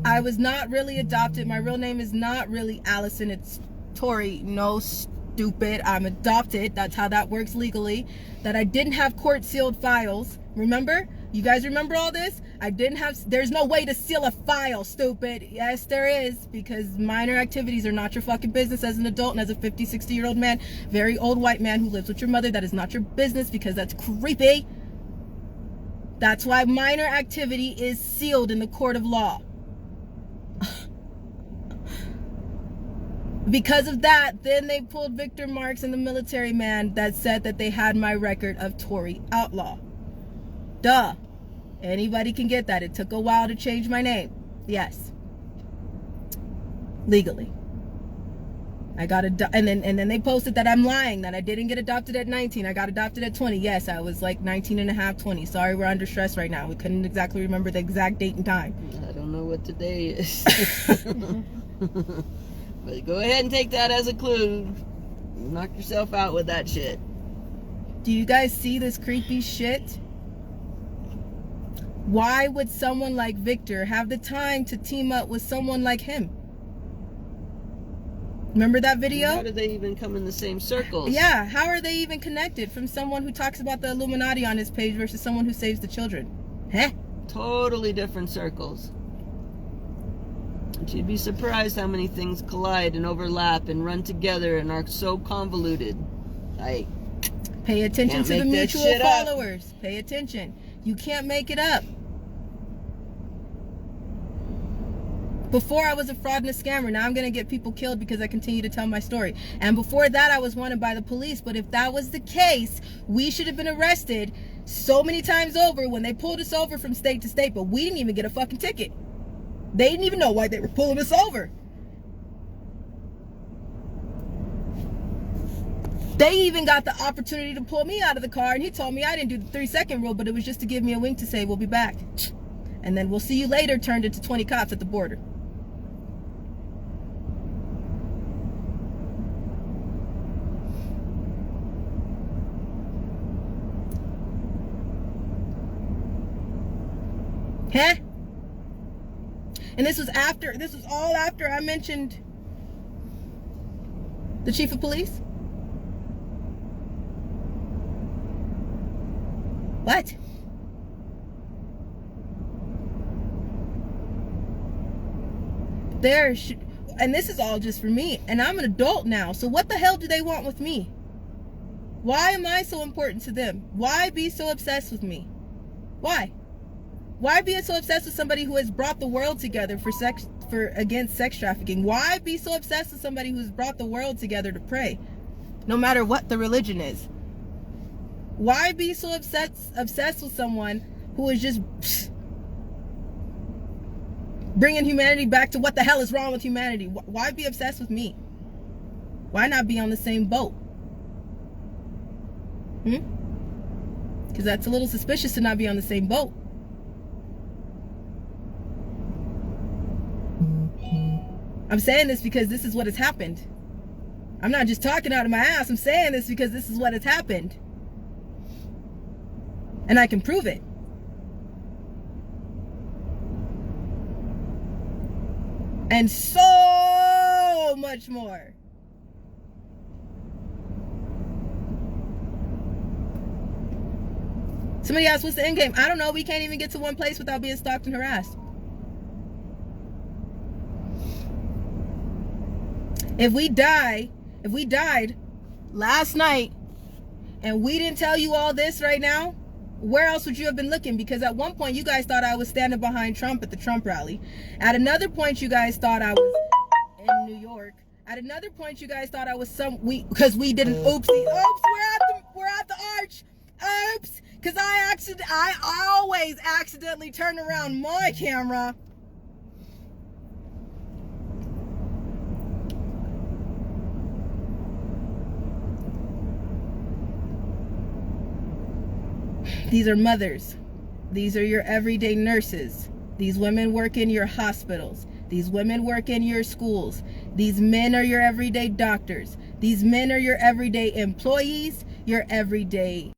I was not really adopted. My real name is not really Allison, it's Tori. No, stupid. I'm adopted. That's how that works legally. That I didn't have court sealed files. Remember? You guys remember all this? I didn't have, there's no way to seal a file, stupid. Yes, there is, because minor activities are not your fucking business as an adult and as a 50, 60-year-old man, very old white man who lives with your mother. That is not your business because that's creepy. That's why minor activity is sealed in the court of law. Because of that, then they pulled Victor Marks and the military man that said that they had my record of Tory Outlaw. Duh. Anybody can get that. It took a while to change my name. Yes. Legally. I got and then they posted that I'm lying, that I didn't get adopted at 19. I got adopted at 20. Yes, I was like 19 and a half, 20. Sorry, we're under stress right now. We couldn't exactly remember the exact date and time. I don't know what today is. But go ahead and take that as a clue. Knock yourself out with that shit. Do you guys see this creepy shit? Why would someone like Victor have the time to team up with someone like him? Remember that video? How do they even come in the same circles? Yeah, how are they even connected from someone who talks about the Illuminati on his page versus someone who saves the children? Huh? Totally different circles. And you'd be surprised how many things collide and overlap and run together and are so convoluted. Like, pay attention to the mutual shit up. followers. Pay attention. You can't make it up. Before I was a fraud and a scammer, now I'm going to get people killed because I continue to tell my story. And before that, I was wanted by the police. But if that was the case, we should have been arrested so many times over when they pulled us over from state to state. But we didn't even get a fucking ticket. They didn't even know why they were pulling us over. They even got the opportunity to pull me out of the car, and he told me I didn't do the 3-second rule, but it was just to give me a wink to say, we'll be back. And then we'll see you later turned into 20 cops at the border. Huh? And this was all after I mentioned the chief of police? What? And this is all just for me, and I'm an adult now, so what the hell do they want with me? Why am I so important to them? Why be so obsessed with me? Why? Why be so obsessed with somebody who has brought the world together against sex trafficking? Why be so obsessed with somebody who's brought the world together to pray, no matter what the religion is? Why be so obsessed with someone who is just bringing humanity back to what the hell is wrong with humanity? Why be obsessed with me? Why not be on the same boat? Because that's a little suspicious to not be on the same boat. I'm saying this because this is what has happened. I'm not just talking out of my ass. I'm saying this because this is what has happened. And I can prove it. And so much more. Somebody asked, what's the end game? I don't know. We can't even get to one place without being stalked and harassed. If we died last night and we didn't tell you all this right now, where else would you have been looking? Because at one point you guys thought I was standing behind Trump at the Trump rally. At another point you guys thought I was in New York. At another point you guys thought I was because we did an oopsie. Oops, we're at the arch. Oops, because I always accidentally turn around my camera. These are mothers. These are your everyday nurses. These women work in your hospitals. These women work in your schools. These men are your everyday doctors. These men are your everyday employees, your everyday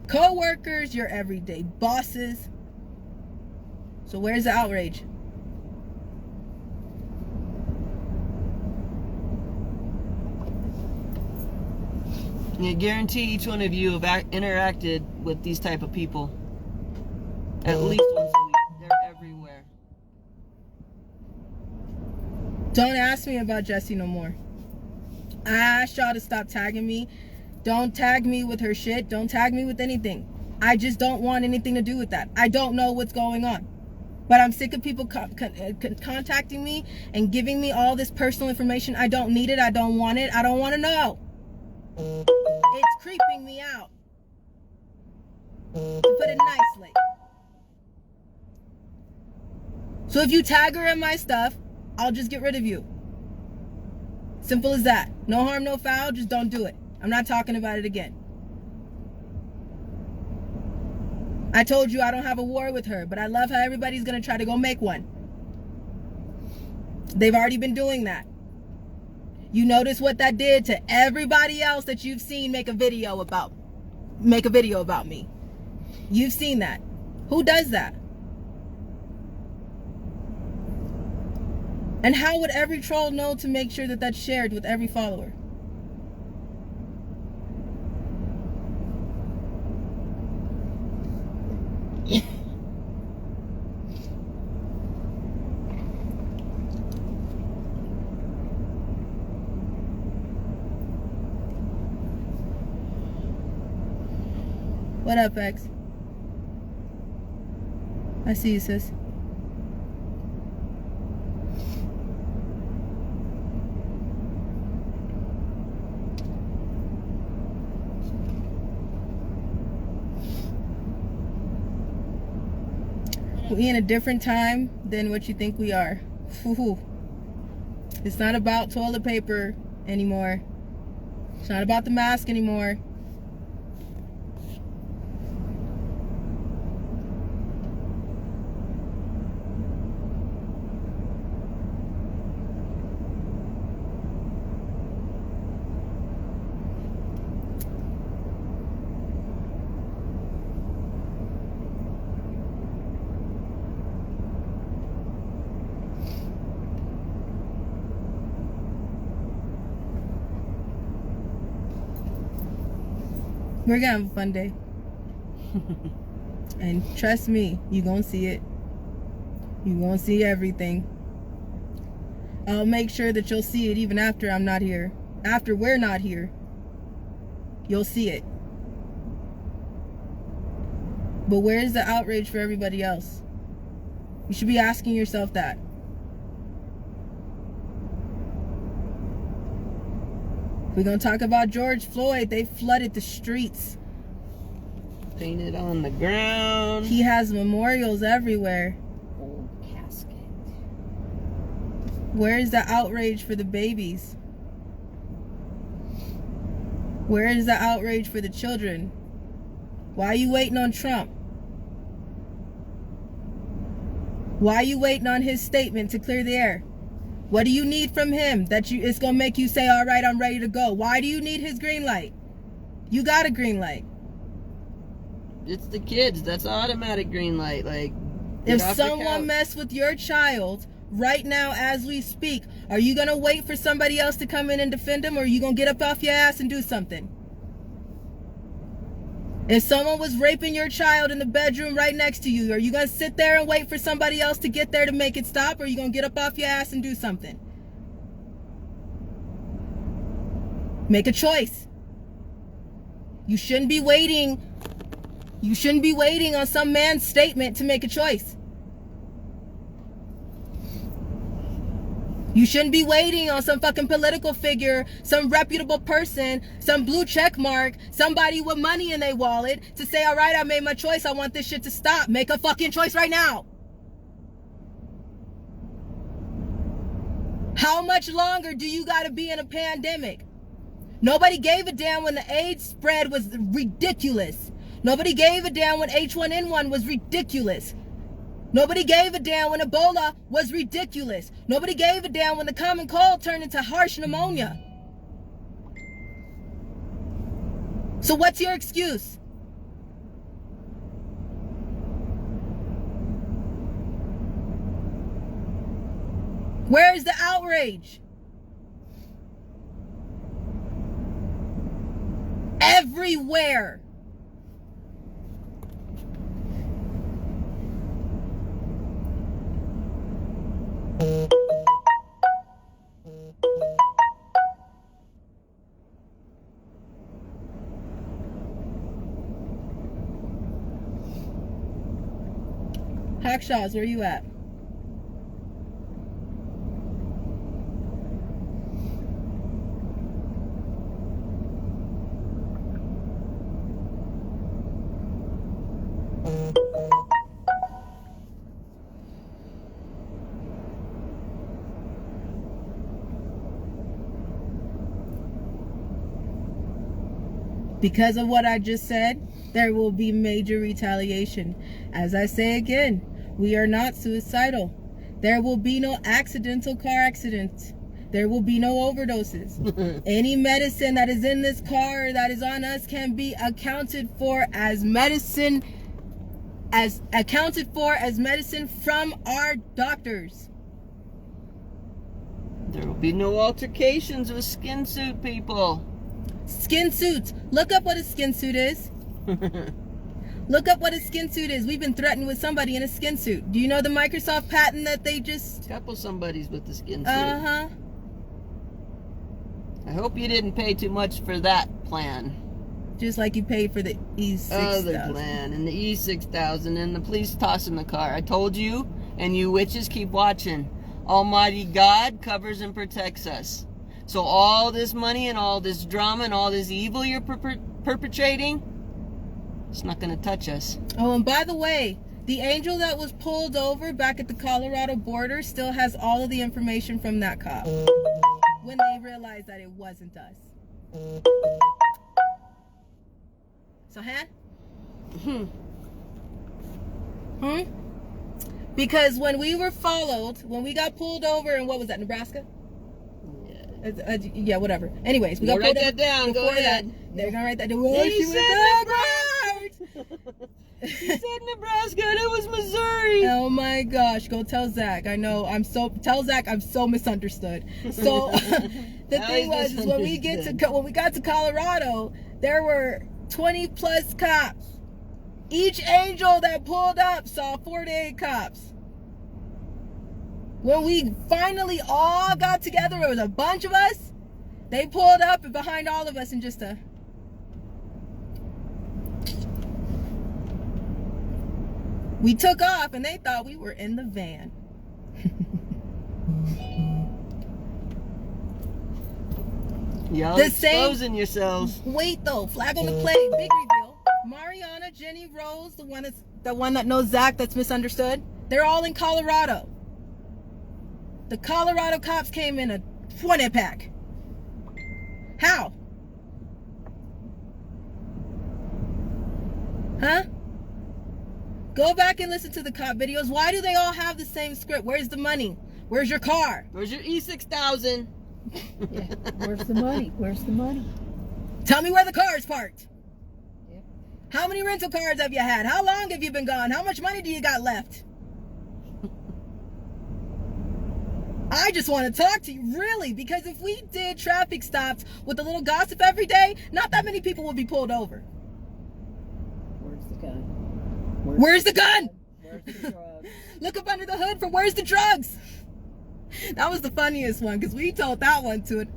co-workers, your everyday bosses. So where's the outrage? I guarantee each one of you have interacted with these type of people at least once a week. They're everywhere. Don't ask me about Jessie no more. I asked y'all to stop tagging me. Don't tag me with her shit. Don't tag me with anything. I just don't want anything to do with that. I don't know what's going on. But I'm sick of people contacting me and giving me all this personal information. I don't need it. I don't want it. I don't want to know. It's creeping me out, to put it nicely. So if you tag her in my stuff, I'll just get rid of you. Simple as that. No harm, no foul. Just don't do it. I'm not talking about it again. I told you I don't have a war with her, but I love how everybody's going to try to go make one. They've already been doing that. You notice what that did to everybody else that you've seen make a video about me. You've seen that. Who does that? And how would every troll know to make sure that that's shared with every follower? What up, X? I see you, sis. We in a different time than what you think we are. Woo-hoo. It's not about toilet paper anymore. It's not about the mask anymore. We're gonna have a fun day. And trust me, you gonna see it. You gonna see everything. I'll make sure that you'll see it even after I'm not here. After we're not here, you'll see it. But where's the outrage for everybody else? You should be asking yourself that. We're gonna talk about George Floyd. They flooded the streets. Painted on the ground. He has memorials everywhere. Old casket. Where is the outrage for the babies? Where is the outrage for the children? Why are you waiting on Trump? Why are you waiting on his statement to clear the air? What do you need from him that it's gonna make you say, all right, I'm ready to go? Why do you need his green light? You got a green light. It's the kids. That's automatic green light. Like, If someone mess with your child right now as we speak, are you gonna wait for somebody else to come in and defend him, or are you gonna get up off your ass and do something? If someone was raping your child in the bedroom right next to you, are you gonna sit there and wait for somebody else to get there to make it stop, or are you gonna get up off your ass and do something? Make a choice. You shouldn't be waiting. You shouldn't be waiting on some man's statement to make a choice. You shouldn't be waiting on some fucking political figure, some reputable person, some blue check mark, somebody with money in their wallet to say, all right, I made my choice. I want this shit to stop. Make a fucking choice right now. How much longer do you gotta be in a pandemic? Nobody gave a damn when the AIDS spread was ridiculous. Nobody gave a damn when H1N1 was ridiculous. Nobody gave a damn when Ebola was ridiculous. Nobody gave a damn when the common cold turned into harsh pneumonia. So what's your excuse? Where is the outrage? Everywhere. Hawkshaws, where you at? Because of what I just said, there will be major retaliation. As I say again, we are not suicidal. There will be no accidental car accidents. There will be no overdoses. Any medicine that is in this car that is on us can be accounted for as medicine from our doctors. There will be no altercations with skin suit people. Skin suits. Look up what a skin suit is. Look up what a skin suit is. We've been threatened with somebody in a skin suit. Do you know the Microsoft patent that they just... Couple somebodies with the skin suit. Uh-huh. I hope you didn't pay too much for that plan. Just like you paid for the E6000. Other plan, and the E6000, and the police tossing the car. I told you, and you witches keep watching. Almighty God covers and protects us. So all this money and all this drama and all this evil you're perpetrating, it's not going to touch us. Oh, and by the way, the angel that was pulled over back at the Colorado border still has all of the information from that cop. When they realized that it wasn't us. So, Because when we were followed, when we got pulled over in, what was that, Nebraska? Yeah, whatever. Anyways, we got pulled over. Write that down. Go ahead. They're gonna write that down. He said Nebraska and it was Missouri. Oh my gosh, go tell Zach. I know, tell Zach I'm so misunderstood. So the thing was, is when we got to Colorado, there were 20 plus cops. Each angel that pulled up saw 4 to 8 cops. When we finally all got together, it was a bunch of us. They pulled up and behind all of us and just we took off and they thought we were in the van. Y'all exposing yourselves. Wait though, flag on the play, big reveal. Mariana, Jenny, Rose, the one that knows Zach that's misunderstood. They're all in Colorado. The Colorado cops came in a 20-pack. How? Huh? Go back and listen to the cop videos. Why do they all have the same script? Where's the money? Where's your car? Where's your E6000? Yeah. Where's the money? Where's the money? Tell me where the car is parked. Yep. How many rental cars have you had? How long have you been gone? How much money do you got left? I just want to talk to you, really, because if we did traffic stops with a little gossip every day, not that many people would be pulled over. Where's the gun? Where's the gun? Where's the drugs? Look up under the hood for where's the drugs? That was the funniest one because we told that one to it.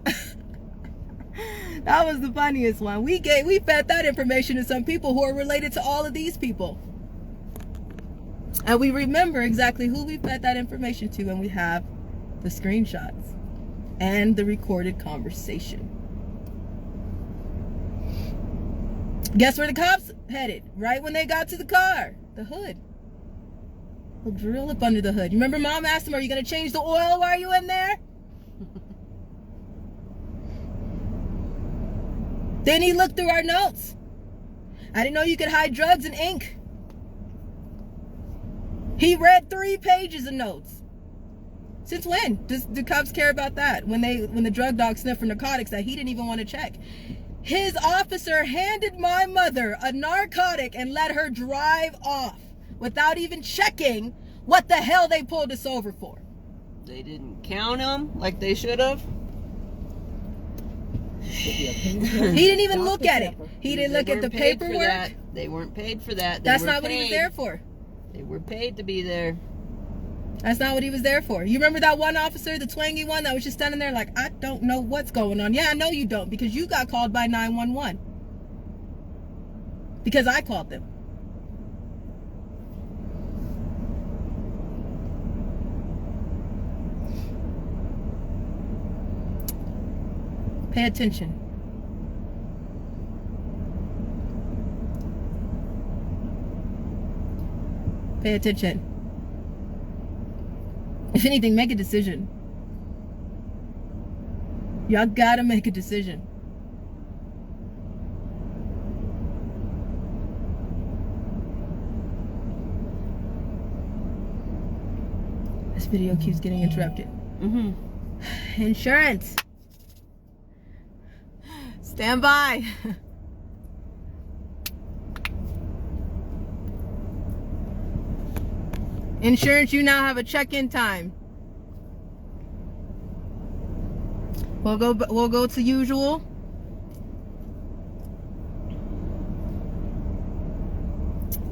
That was the funniest one. We fed that information to some people who are related to all of these people. And we remember exactly who we fed that information to, and we have the screenshots and the recorded conversation. Guess where the cops headed? Right when they got to the car, the hood. We'll drill up under the hood. You remember Mom asked him, are you going to change the oil while you in there? Then he looked through our notes. I didn't know you could hide drugs in ink. He read 3 pages of notes. Since when? Do cops care about that? When the drug dog sniffed for narcotics that he didn't even want to check. His officer handed my mother a narcotic and let her drive off without even checking what the hell they pulled us over for. They didn't count them like they should have. He didn't even look at it. He didn't look at the paperwork. They weren't paid for that. That's not what he was there for. They were paid to be there. That's not what he was there for. You remember that one officer, the twangy one that was just standing there like, I don't know what's going on. Yeah, I know you don't, because you got called by 911. Because I called them. Pay attention. Pay attention. If anything, make a decision. Y'all gotta make a decision. This video keeps getting interrupted. Insurance. Stand by. Insurance, you now have a check-in time. We'll go to usual.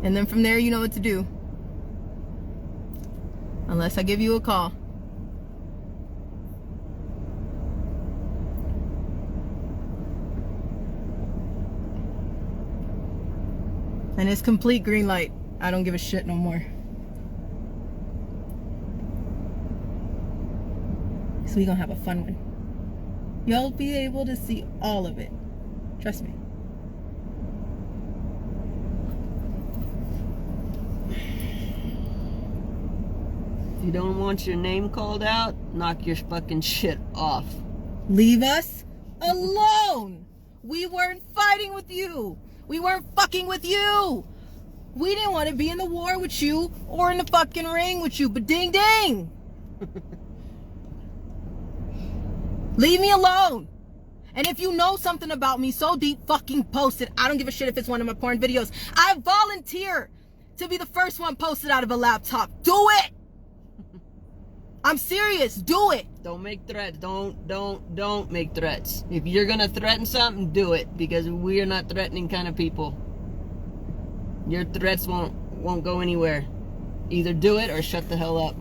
And then from there, you know what to do. Unless I give you a call. And it's complete green light. I don't give a shit no more. So we're gonna have a fun one. You'll be able to see all of it. Trust me. If you don't want your name called out, knock your fucking shit off. Leave us alone. We weren't fighting with you. We weren't fucking with you. We didn't want to be in the war with you or in the fucking ring with you, but ding ding. Leave me alone. And if you know something about me so deep, fucking post it. I don't give a shit if it's one of my porn videos. I volunteer to be the first one posted out of a laptop. Do it. I'm serious. Do it. Don't make threats. Don't make threats. If you're gonna threaten something, do it, because we are not threatening kind of people. Your threats won't go anywhere. Either do it or shut the hell up.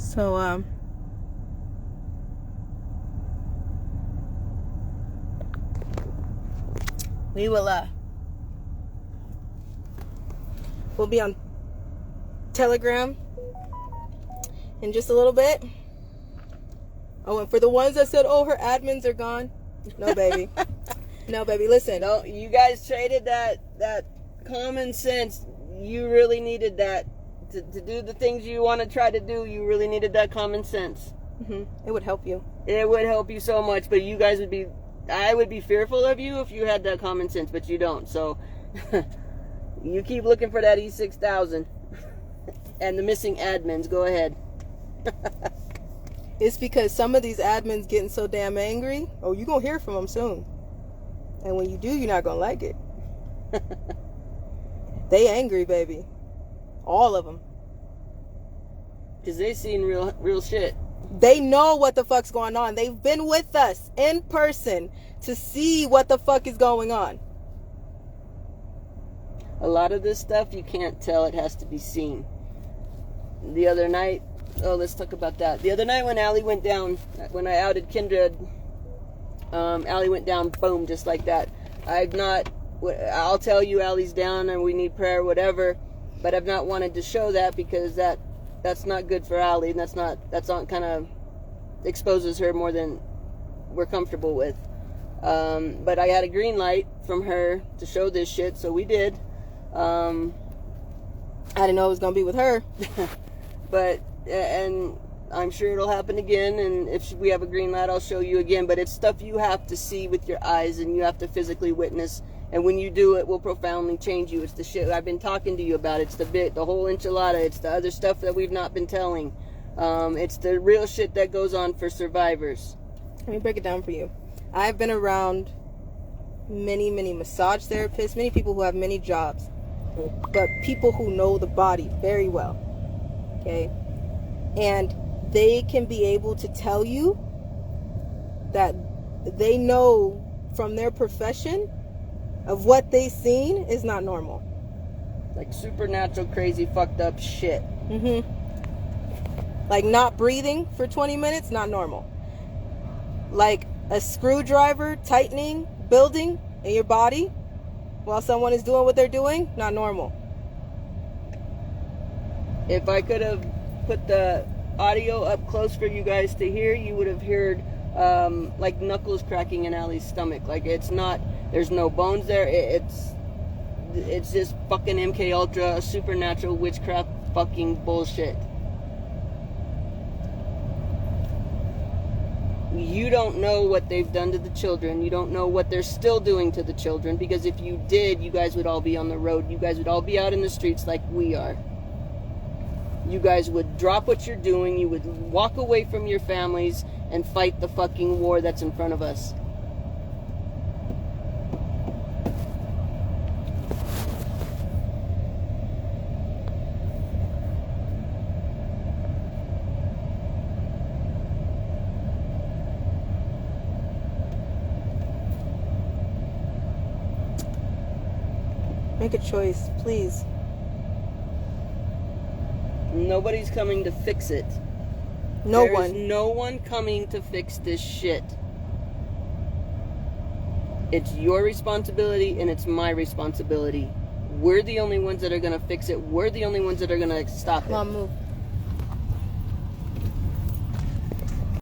So, we will, we'll be on Telegram in just a little bit. Oh, and for the ones that said, oh, her admins are gone. No, baby. No, baby, listen. No, you guys traded that common sense. You really needed that. To do the things you want to try to do, you really needed that common sense. It would help you. It would help you so much, but you guys would be... I would be fearful of you if you had that common sense, but you don't. So, you keep looking for that E6000 and the missing admins. Go ahead. It's because some of these admins getting so damn angry. Oh, you're going to hear from them soon. And when you do, you're not going to like it. They angry, baby. All of them. Because they seen real shit. They know what the fuck's going on. They've been with us in person to see what the fuck is going on. A lot of this stuff you can't tell. It has to be seen. The other night... Oh, let's talk about that. The other night when Allie went down, when I outed Kindred, Allie went down, boom, just like that. I'll tell you Allie's down and we need prayer, whatever. But I've not wanted to show that because that's not good for Allie, and that's not kind of exposes her more than we're comfortable with. But I had a green light from her to show this shit, so we did. I didn't know it was gonna be with her. But and I'm sure it'll happen again, and if we have a green light, I'll show you again. But it's stuff you have to see with your eyes, and you have to physically witness. And when you do, it will profoundly change you. It's the shit I've been talking to you about. It's the whole enchilada. It's the other stuff that we've not been telling. It's the real shit that goes on for survivors. Let me break it down for you. I've been around many, many massage therapists, many people who have many jobs, but people who know the body very well. Okay? And they can be able to tell you that they know from their profession of what they seen is not normal. Like supernatural, crazy, fucked up shit. Like not breathing for 20 minutes, not normal. Like a screwdriver tightening, building in your body while someone is doing what they're doing, not normal. If I could have put the audio up close for you guys to hear, you would have heard like knuckles cracking in Allie's stomach. Like it's not, there's no bones there. It's just fucking MK Ultra, supernatural witchcraft fucking bullshit. You don't know what they've done to the children. You don't know what they're still doing to the children, because if you did, you guys would all be on the road. You guys would all be out in the streets like we are. You guys would drop what you're doing. You would walk away from your families and fight the fucking war that's in front of us. Make a choice, please. Nobody's coming to fix it. There's no one coming to fix this shit. It's your responsibility and it's my responsibility. We're the only ones that are going to fix it. We're the only ones that are going to stop it. Mom, move.